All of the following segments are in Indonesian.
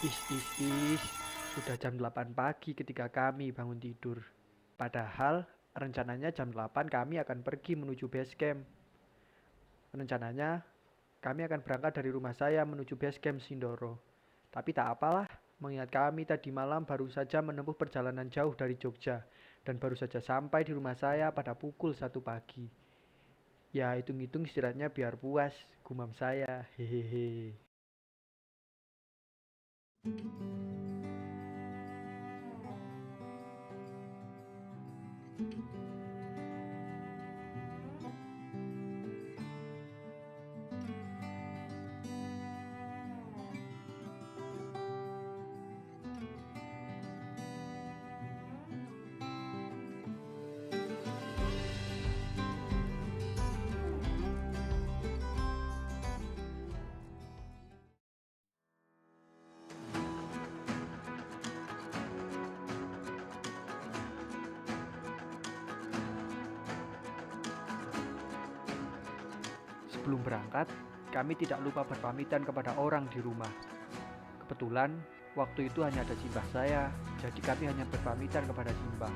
Is, sudah jam 8 pagi ketika kami bangun tidur. Padahal rencananya jam 8 kami akan pergi menuju base camp. Rencananya kami akan berangkat dari rumah saya menuju base camp Sindoro. Tapi tak apalah, mengingat kami tadi malam baru saja menempuh perjalanan jauh dari Jogja dan baru saja sampai di rumah saya pada pukul 1 pagi. Ya, hitung-hitung istirahatnya biar puas, gumam saya. Hehehe. Sebelum berangkat, kami tidak lupa berpamitan kepada orang di rumah. Kebetulan, waktu itu hanya ada simbah saya, jadi kami hanya berpamitan kepada simbah.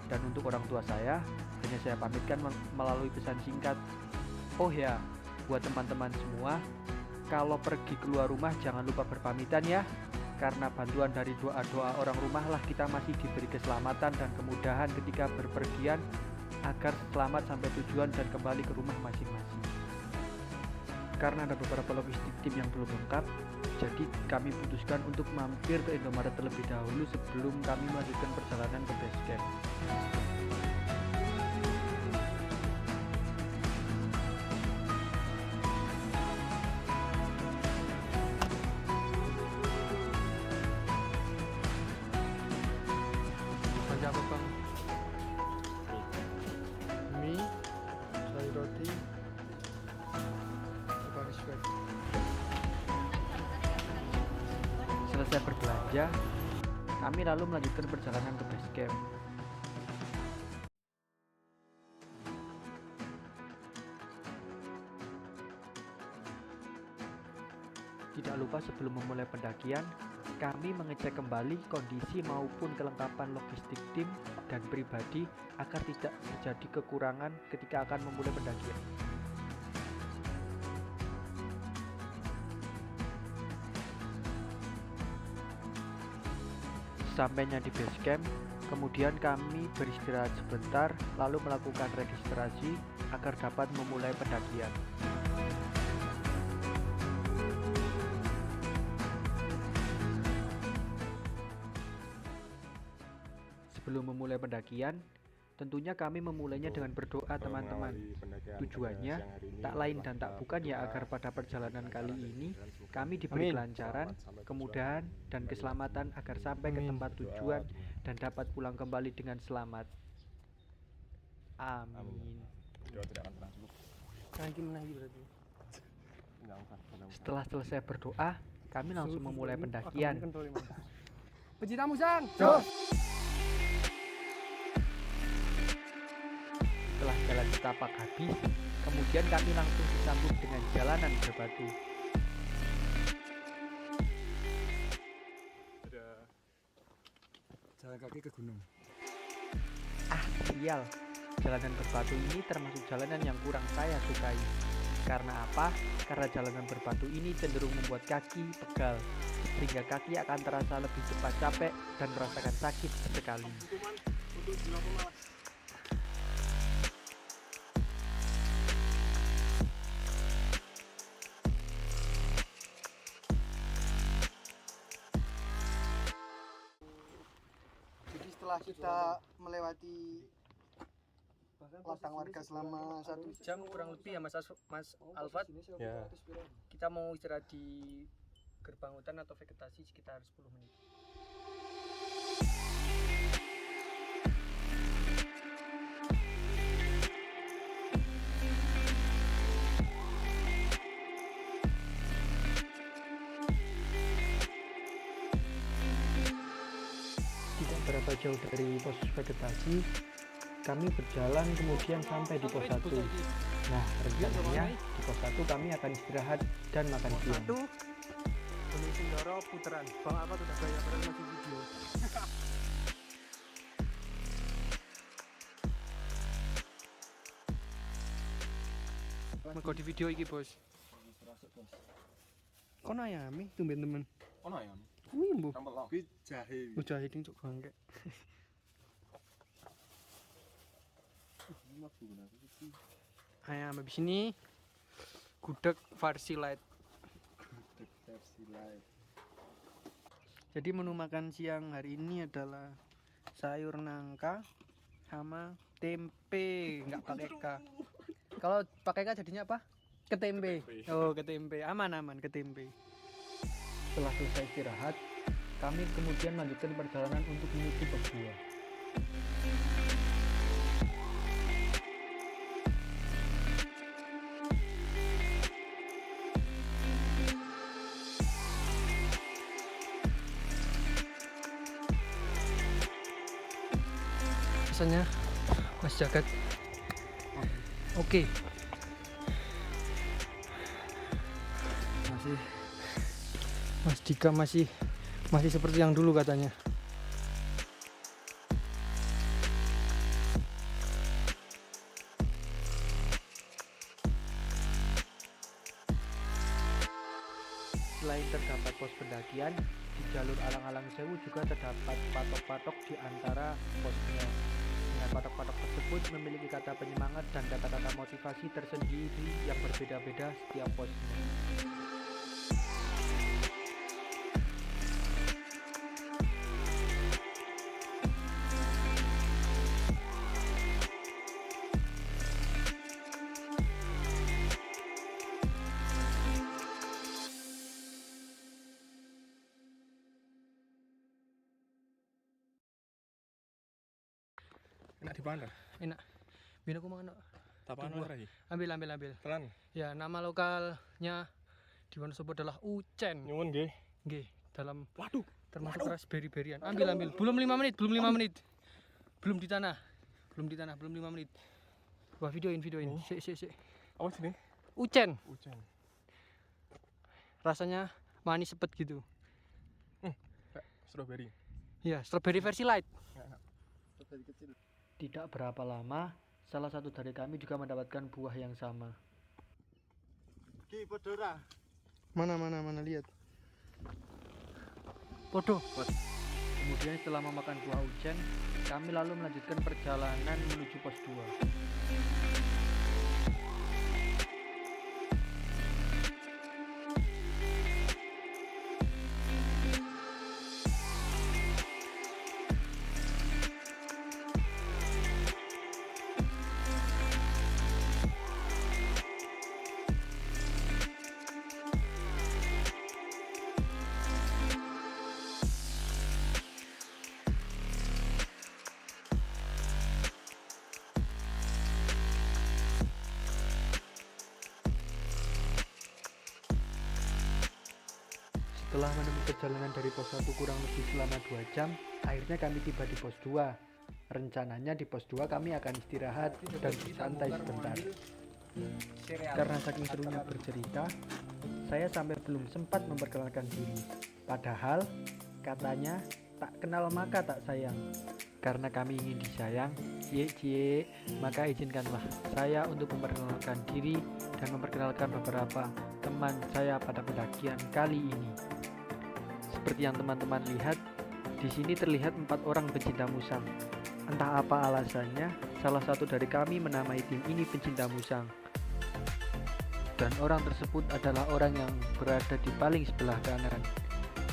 Dan untuk orang tua saya, hanya saya pamitkan melalui pesan singkat. Oh ya, buat teman-teman semua, kalau pergi keluar rumah jangan lupa berpamitan ya. Karena bantuan dari doa-doa orang rumah lah kita masih diberi keselamatan dan kemudahan ketika berpergian agar selamat sampai tujuan dan kembali ke rumah masing-masing. Karena ada beberapa logistik tim yang belum lengkap, jadi kami putuskan untuk mampir ke Indomaret terlebih dahulu sebelum kami melanjutkan perjalanan ke base camp. Makan apa bang? Mie, sayur roti, respect. Selesai berbelanja, kami lalu melanjutkan perjalanan ke base camp. Tidak lupa sebelum memulai pendakian, kami mengecek kembali kondisi maupun kelengkapan logistik tim dan pribadi agar tidak terjadi kekurangan ketika akan memulai pendakian. Sampainya di base camp, kemudian kami beristirahat sebentar lalu melakukan registrasi agar dapat memulai pendakian. Sebelum memulai pendakian, tentunya kami memulainya dengan berdoa teman-teman. Tujuannya tak lain dan tak bukan ya agar pada perjalanan kali ini kami diberi kelancaran, kemudahan, dan keselamatan agar sampai ke tempat tujuan dan dapat pulang kembali dengan selamat. Amin. Setelah selesai berdoa, kami langsung memulai pendakian. Puji tamu sang. Setelah jalan setapak habis, kemudian kami langsung disambut dengan jalanan berbatu. Jalan kaki ke gunung. Sial, jalanan berbatu ini termasuk jalanan yang kurang saya sukai. Karena apa? Karena jalanan berbatu ini cenderung membuat kaki pegal, sehingga kaki akan terasa lebih cepat capek dan merasakan sakit sekali. Jadi setelah kita melewati ladang warga selama 1 jam kurang lebih ya Mas Alfat, Ya. kita mau istirahat di gerbang hutan atau vegetasi sekitar 10 menit. Tidak berapa jauh dari pos vegetasi, kami berjalan kemudian sampai di pos 1. Nah, rencananya di pos 1 kami akan istirahat dan makan siang. Gunung Sindoro puteran. Bang apa udah gaya padahal masih video. Mergo di video iki, Bos. Kono ayami tumben temen. Ono ya. Kuwi mbuh. Tambah lo. Kuwi jahe. Mujahidin cuk bangke. Ayam habis ini gudeg versi light. Versi live. Jadi menu makan siang hari ini adalah sayur nangka sama tempe, nggak pakai K. Kalau pakai K jadinya apa? Ketempe. Oh, ketempe. Aman ketempe. Setelah selesai istirahat, kami kemudian melanjutkan perjalanan untuk menuju pos 2. Rasanya Mas Jagat. Oke. Mas Dika masih seperti yang dulu katanya. Selain terdapat pos pendakian, di jalur Alang-Alang Sewu juga terdapat patok-patok di antara posnya. Dengan patok-patok tersebut memiliki kata penyemangat dan kata-kata motivasi tersendiri yang berbeda-beda setiap posnya. Enak di mana? Enak. Bina aku mangan. Tapaan Tubuh. lagi? Ambil. Tenan. Ya, nama lokalnya di Wonosobo adalah Ucen. Nyuwun nggih. Nggih, dalam Waduh. termasuk raspberry-berryan. Ambil. Belum 5 menit. Belum di tanah. Belum 5 menit. Wah, videoin. Oh. Sik. Apa sini? Ucen. Ujan. Rasanya manis sepet gitu. Kayak strawberry. Ya, strawberry versi light. Strawberry kecil. Tidak berapa lama, salah satu dari kami juga mendapatkan buah yang sama. Ki podora. Mana lihat. Podo. Kemudian setelah memakan buah ujen, kami lalu melanjutkan perjalanan menuju pos 2. Setelah menempuh perjalanan dari pos 1 kurang lebih selama 2 jam, akhirnya kami tiba di pos 2. Rencananya di pos 2 kami akan istirahat dan santai sebentar. Karena saking serunya bercerita, saya sampai belum sempat memperkenalkan diri. Padahal, katanya tak kenal maka tak sayang. Karena kami ingin disayang, cie, maka izinkanlah saya untuk memperkenalkan diri dan memperkenalkan beberapa teman saya pada pendakian kali ini. Seperti yang teman-teman lihat, di sini terlihat 4 orang pecinta musang. Entah apa alasannya, salah satu dari kami menamai tim ini pencinta musang. Dan orang tersebut adalah orang yang berada di paling sebelah kanan.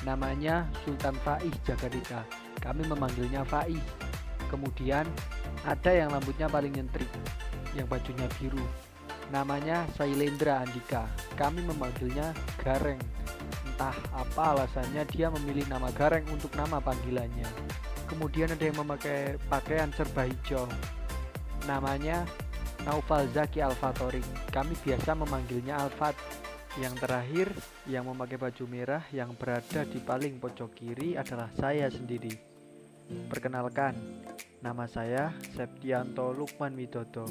Namanya Sultan Faiz Jagarita. Kami memanggilnya Faiz. Kemudian ada yang rambutnya paling nyentrik, yang bajunya biru. Namanya Sailendra Andika. Kami memanggilnya Gareng. Entah apa alasannya dia memilih nama Gareng untuk nama panggilannya. Kemudian ada yang memakai pakaian serba hijau. Namanya Naufal Zaki Alfatori. Kami biasa memanggilnya Alfat. Yang terakhir, yang memakai baju merah yang berada di paling pojok kiri adalah saya sendiri. Perkenalkan, nama saya Septianto Lukman Widodo.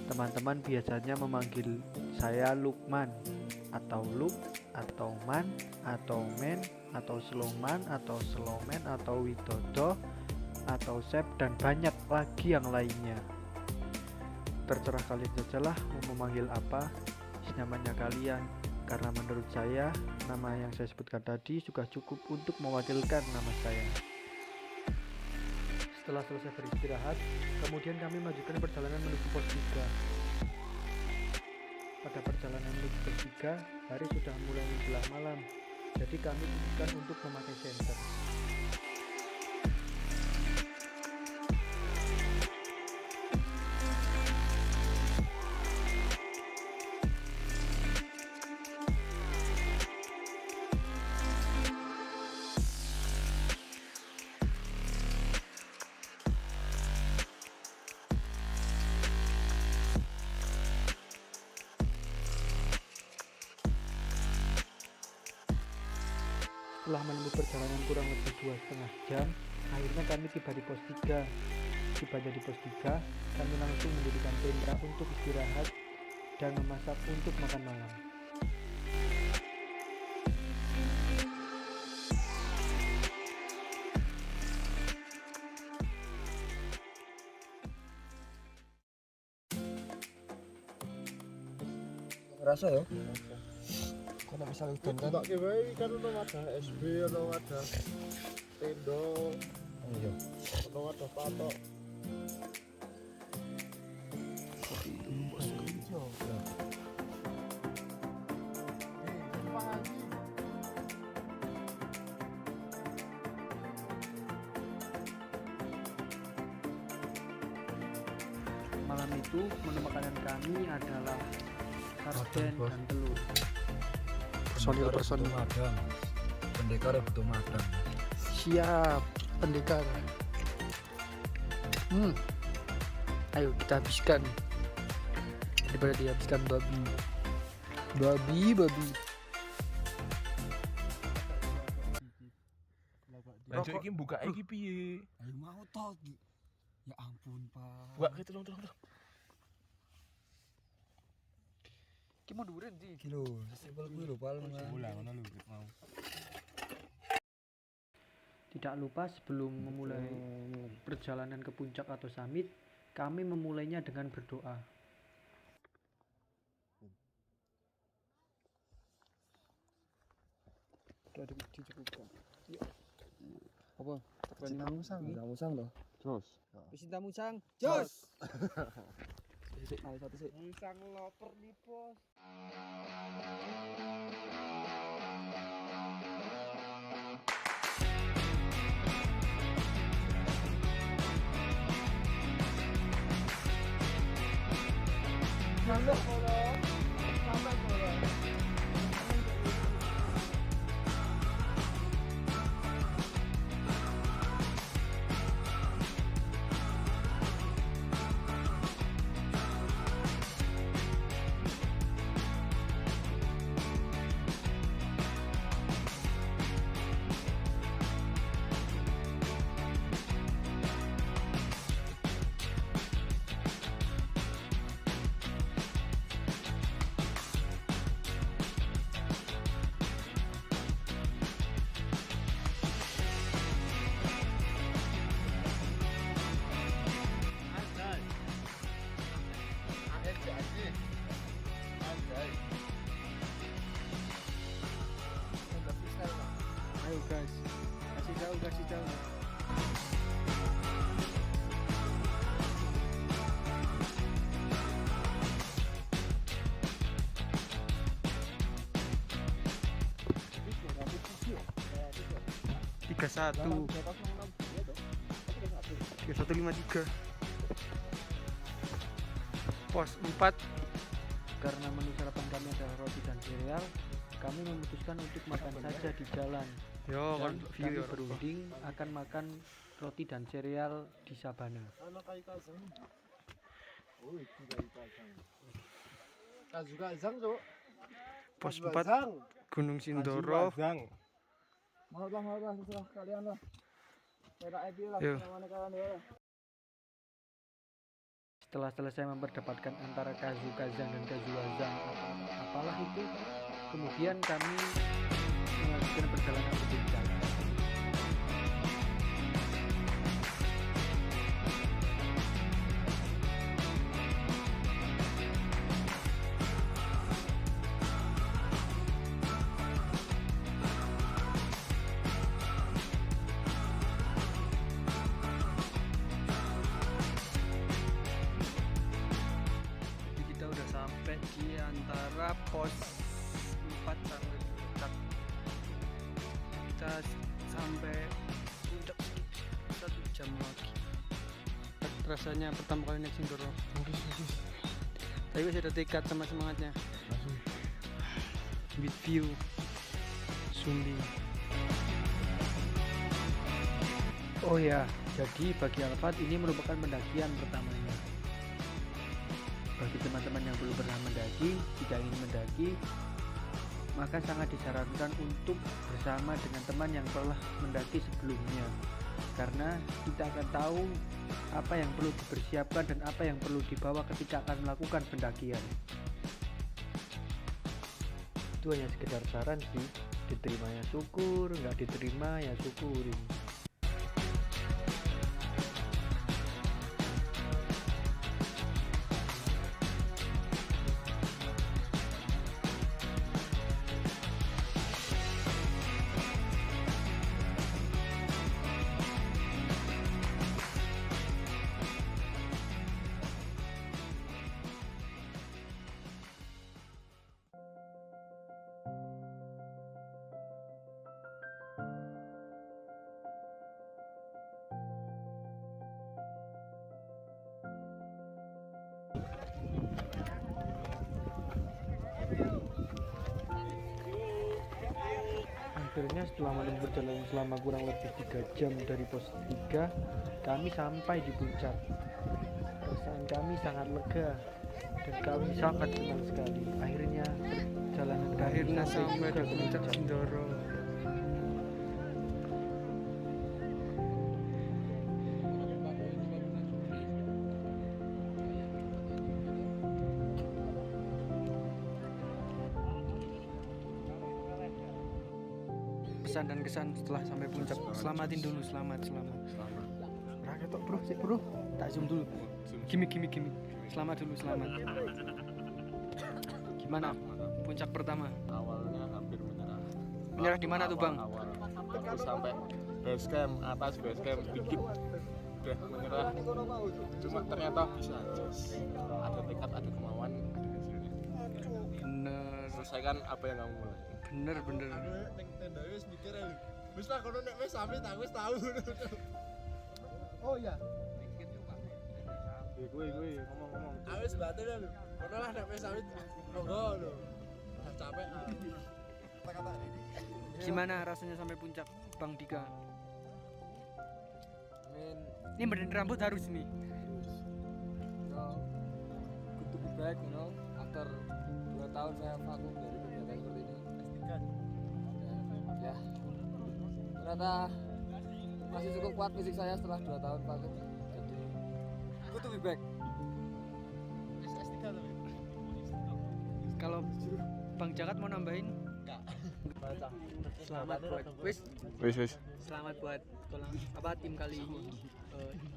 Teman-teman biasanya memanggil saya Lukman. atau loop, atau man, atau men, atau slowman, atau slowman, atau widodo, atau sep, dan banyak lagi yang lainnya. Terserah kalian sajalah mau memanggil apa, senyamannya kalian. Karena menurut saya, nama yang saya sebutkan tadi sudah cukup untuk mewakilkan nama saya. Setelah selesai beristirahat, kemudian kami melanjutkan perjalanan menuju pos 3. Pada perjalanan menuju pos 3, hari sudah mulai menjelang malam, jadi kami putuskan untuk memakai senter. Setelah menempuh perjalanan kurang lebih 2,5 jam, akhirnya kami tiba di pos 3. Tibanya di pos 3, kami langsung mendirikan tenda untuk istirahat dan memasak untuk makan malam. Rasa ya? Kalau misalnya hujan kan tak kira kan ono ada SB, ono ada tendo, Iya. ono ada patok. Malam itu menu makanan kami adalah sarden dan telur. Personil Madang. Pendekar butuh madang. siap, pendekar. Ayo kita habiskan daripada dihabiskan babi. Lanjut iki buka iki piye? Ayo mau toh. Ya ampun, Pak. Buka ke tolong. Ki mau duren sih. Iki lho, simpel kuwi lho paling. Ulang ngono lho mau. Tidak lupa sebelum memulai perjalanan ke puncak atau summit, kami memulainya dengan berdoa. Udah dicukupkan. Apa? Cinta musang toh. Terus. Cinta musang. Jos. Ayo satu sih. Musang loper di pos. Ayo guys, kasih tahu. Tiga 3153 pos 4. Karena menu sarapan kami adalah roti dan sereal, kami memutuskan untuk makan saja di jalan. Yo Dan kan kami berunding akan makan roti dan sereal di Sabana. Anak kai kazang. Oh, itu kai kazang. Kazang, Cuk. pos 4 Gunung Sindoro. Mau lah setelah kalian lah. Perak IP lah Yo. namanya kalian ya. Setelah selesai memperdebatkan antara Kazu Kazang dan Kazu Wazang apalah itu, kemudian kami melanjutkan perjalanan ke puncak. Jadi kita udah sampai di antara pos 4 sampai puncak. Kita sampai puncak 1 jam lagi. Rasanya pertama kali naik Sindoro. Tapi masih ada tekad sama semangatnya. With view Sumbi. Oh ya, jadi bagi Alfat ini merupakan pendakian pertamanya. Bagi teman-teman yang belum pernah mendaki, jika ingin mendaki, maka sangat disarankan untuk bersama dengan teman yang telah mendaki sebelumnya, karena kita akan tahu apa yang perlu dipersiapkan dan apa yang perlu dibawa ketika akan melakukan pendakian. Itu hanya sekedar saran sih, diterima ya syukur, nggak diterima ya syukurin. Akhirnya setelah menempuh perjalanan selama kurang lebih 3 jam dari pos 3, kami sampai di puncak. Perasaan kami sangat lega dan kami sangat senang sekali. Akhirnya perjalanan kami Akhirnya sampai juga di ke puncak Sindoro. Pesan dan kesan setelah sampai puncak. Selamatin dulu, selamat. Rakyat tok bro, sik bro. Tak zoom dulu. Gimik. Selamat dulu, selamat. Gimana puncak pertama? Awalnya hampir menyerah. Menyerah di mana tuh bang? Awal terus sampai base camp, atas base camp dikit udah menyerah. Cuma ternyata bisa. Ada tekad, ada kemauan, ada hasilnya. Bener, Selesaikan apa yang kamu mulai. bener. Ning tenda wis mikir lho. Wis lah kono nek wis sampe tak wis tahu. Oh iya. Gue ngomong. Wis batin lho. Kono lah nek wis sampe monggo lho. Capek. Kata-kata ini. Gimana rasanya sampai puncak Bang Dika? Ini benerin rambut harus nih. Good to be back, you know, after 2 tahun saya vakum dari kegiatan seperti ini. Ya, ternyata masih cukup kuat fisik saya setelah 2 tahun vakum. Jadi, good to be back. Kalau Bang Jakat mau nambahin? Selamat buat Wis. Selamat buat tim kali ini.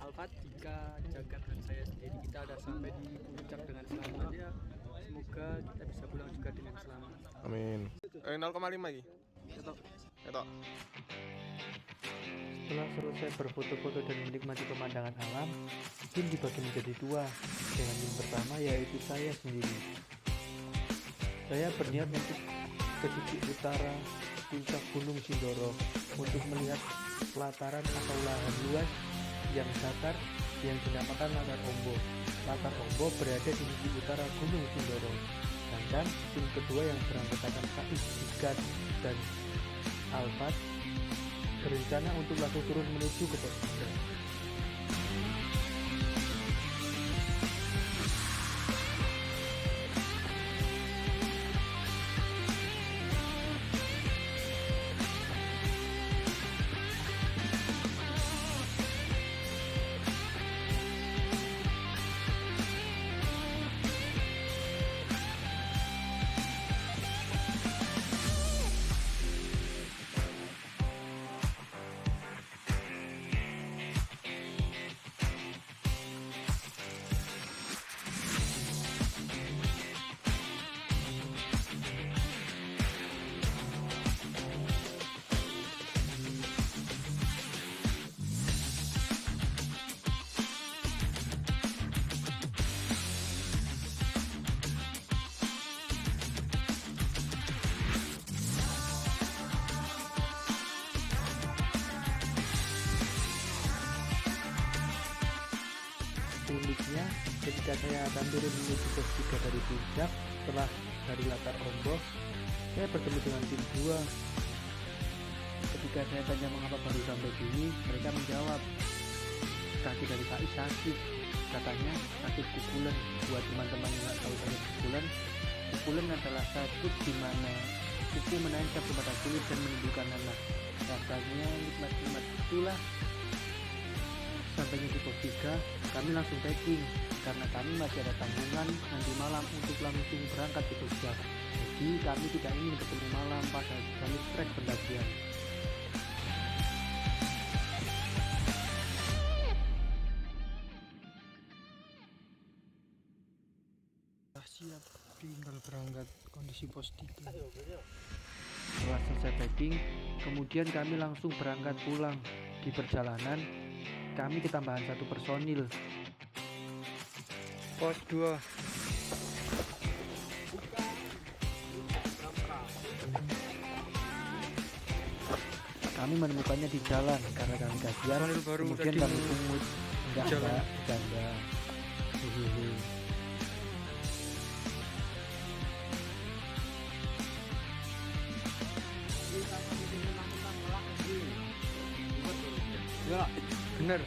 Alfat, Dika, Jagat dan saya sendiri kita udah sampai di puncak dengan selamat ya. Semoga kita bisa pulang juga dengan selamat. Amin. 0,5 lagi. Ketok. Setelah selesai berfoto-foto dan menikmati pemandangan alam, tim dibagi menjadi 2. Dengan tim pertama yaitu saya sendiri. Saya berniat untuk ke sisi utara puncak Gunung Sindoro untuk melihat pelataran atau lahan luas yang datar yang dinamakan Latar Ombo. Latar Ombo berada di sisi utara Gunung Sindoro. Sedangkan tim kedua yang beranggotakan Faiz, Dikat, dan Alfat berencana untuk langsung turun menuju ke pos 3. Uniknya, ketika saya akan turun menuju pos 3 dari puncak, setelah dari latar ombak, saya bertemu dengan tim 2. Ketika saya tanya mengapa baru sampai sini, mereka menjawab, kaki dari Faiz sakit. Katanya sakit pukulan. Buat teman-teman yang nggak tahu sakit pukulan, pukulan adalah sakit di mana kuku menancap kepada kulit dan menimbulkan nanah. Rasanya nikmat-nikmat itulah. Sampainya di pos 3, kami langsung packing karena kami masih ada tanggungan nanti malam untuk langsung berangkat ke Jogja. Jadi kami tidak ingin ketemu malam pada jalur trek pendakian. Siap, tinggal berangkat kondisi pos 3. Setelah selesai packing, kemudian kami langsung berangkat pulang. Di perjalanan, kami ketambahan 1 personil. Pos 2. Kami menemukannya di jalan karena kami kasihan. Personil baru Kemudian tadi kami pungut. jalan. Bercanda. Hehehe. Bener.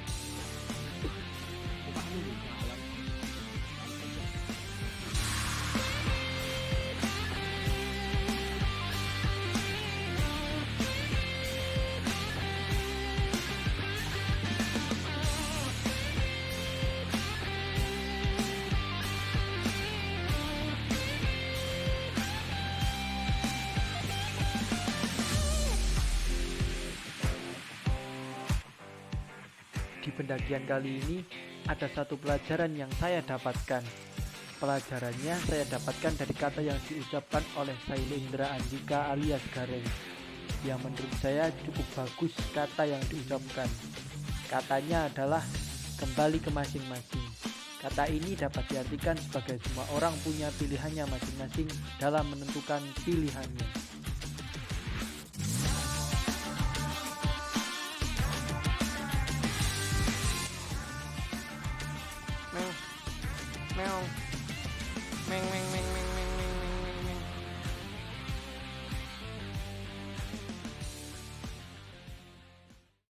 Di pendakian kali ini ada satu pelajaran yang saya dapatkan. Pelajarannya saya dapatkan dari kata yang diucapkan oleh Sailendra Andika alias Gareng, yang menurut saya cukup bagus kata yang diucapkan. Katanya adalah kembali ke masing-masing. Kata ini dapat diartikan sebagai semua orang punya pilihannya masing-masing dalam menentukan pilihannya. Meong. Meong. Meng meng meng